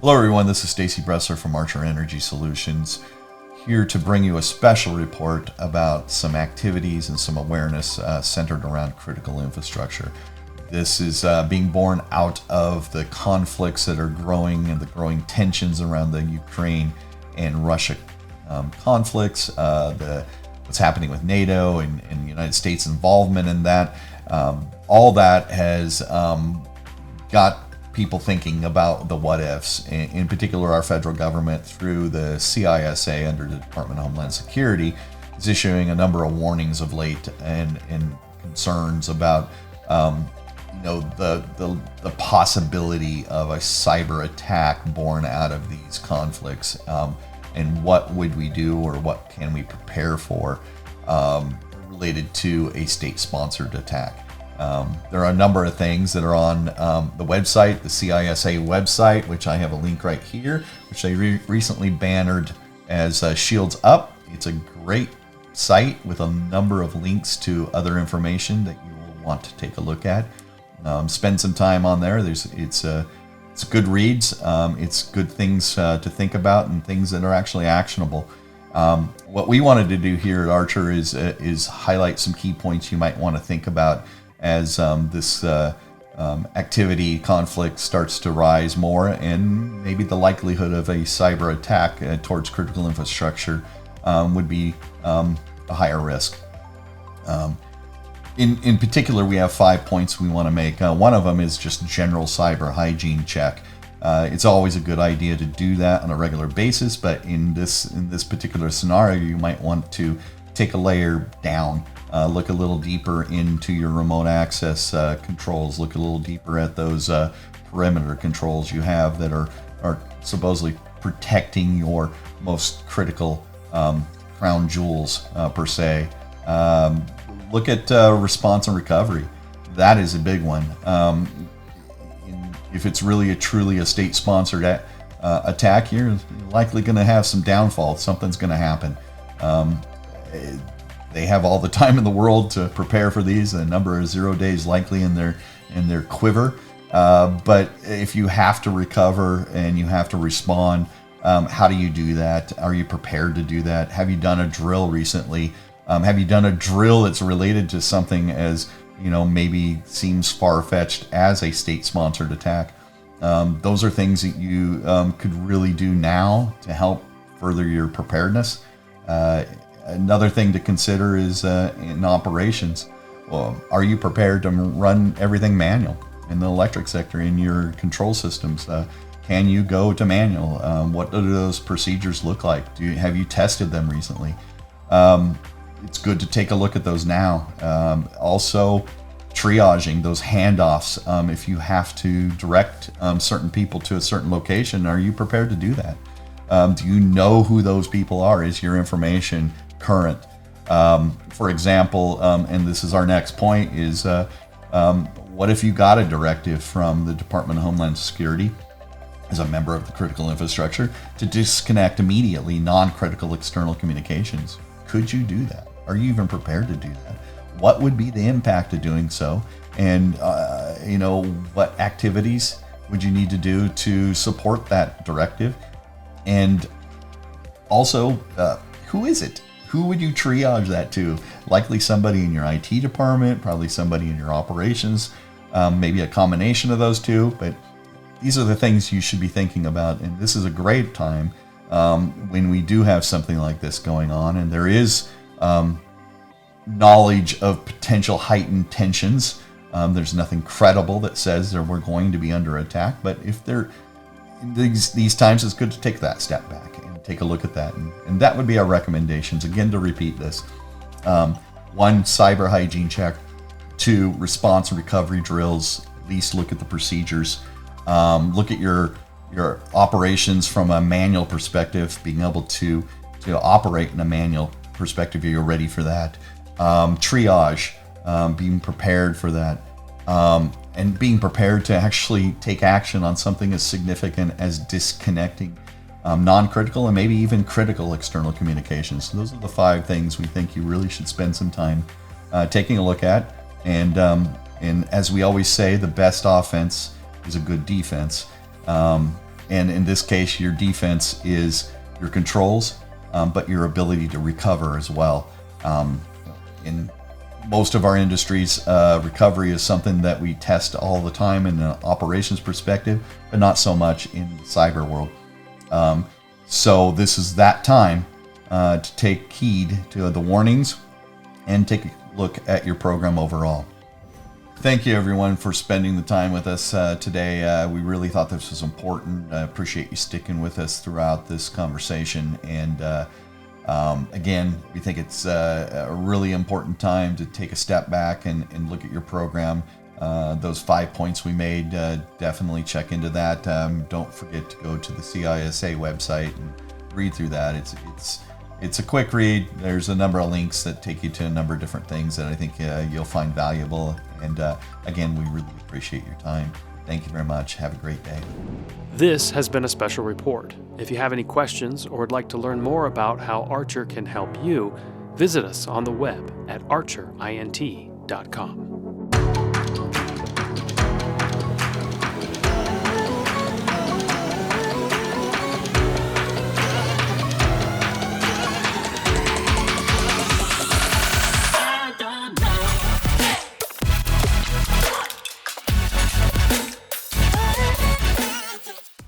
Hello everyone, this is Stacy Bressler from Archer Energy Solutions, here to bring you a special report about some activities and some awareness centered around critical infrastructure. This is being born out of the conflicts that are growing and the growing tensions around the Ukraine and Russia conflicts, what's happening with NATO and the United States involvement in that. All that has got people thinking about the what ifs. In particular, our federal government, through the CISA under the Department of Homeland Security, is issuing a number of warnings of late and concerns about the possibility of a cyber attack born out of these conflicts, and what would we do or what can we prepare for related to a state-sponsored attack. There are a number of things that are on the website, the CISA website, which I have a link right here, which they recently bannered as Shields Up. It's a great site with a number of links to other information that you will want to take a look at. Spend some time on there. It's good reads. It's good things to think about and things that are actually actionable. What we wanted to do here at Archer is highlight some key points you might want to think about as this activity conflict starts to rise more, and maybe the likelihood of a cyber attack towards critical infrastructure would be a higher risk. In particular, we have 5 points we want to make. One of them is just general cyber hygiene check. It's always a good idea to do that on a regular basis, but in this particular scenario, you might want to take a layer down. Look a little deeper into your remote access controls. Look a little deeper at those perimeter controls you have that are supposedly protecting your most critical crown jewels, per se. Look at response and recovery. That is a big one. If it's really truly a state-sponsored attack, you're likely going to have some downfall. Something's going to happen. They have all the time in the world to prepare for these. A number of 0 days likely in their quiver. But if you have to recover and you have to respond, how do you do that? Are you prepared to do that? Have you done a drill recently? Have you done a drill that's related to something as maybe seems far-fetched as a state-sponsored attack? Those are things that you could really do now to help further your preparedness. Another thing to consider is in operations. Well, are you prepared to run everything manual in the electric sector in your control systems? Can you go to manual? What do those procedures look like? Have you tested them recently? It's good to take a look at those now. Also, triaging those handoffs. If you have to direct certain people to a certain location, are you prepared to do that? Do you know who those people are? Is your information current? For example, and this is our next point, is what if you got a directive from the Department of Homeland Security as a member of the critical infrastructure to disconnect immediately non-critical external communications? Could you do that? Are you even prepared to do that? What would be the impact of doing so? And what activities would you need to do to support that directive? And also, who is it? Who would you triage that to? Likely somebody in your IT department, probably somebody in your operations, maybe a combination of those two. But these are the things you should be thinking about. And this is a great time when we do have something like this going on, and there is knowledge of potential heightened tensions. There's nothing credible that says that we're going to be under attack, but if they're these times, it's good to take that step back and take a look at that. And that would be our recommendations. Again, to repeat this. 1, cyber hygiene check. 2, response and recovery drills. At least look at the procedures. Look at your operations from a manual perspective, being able to operate in a manual perspective. You're ready for that. Triage, being prepared for that. And being prepared to actually take action on something as significant as disconnecting non-critical and maybe even critical external communications. So those are the 5 things we think you really should spend some time taking a look at. And as we always say, the best offense is a good defense. And in this case, your defense is your controls, but your ability to recover as well. In most of our industries, recovery is something that we test all the time in an operations perspective, but not so much in the cyber world. So this is that time to take heed to the warnings and take a look at your program overall. Thank you, everyone, for spending the time with us today. We really thought this was important. I appreciate you sticking with us throughout this conversation. And again, we think it's a really important time to take a step back and look at your program. Those 5 points we made, definitely check into that. Don't forget to go to the CISA website and read through that. It's a quick read. There's a number of links that take you to a number of different things that I think you'll find valuable. And again, we really appreciate your time. Thank you very much. Have a great day. This has been a special report. If you have any questions or would like to learn more about how Archer can help you, visit us on the web at archerint.com.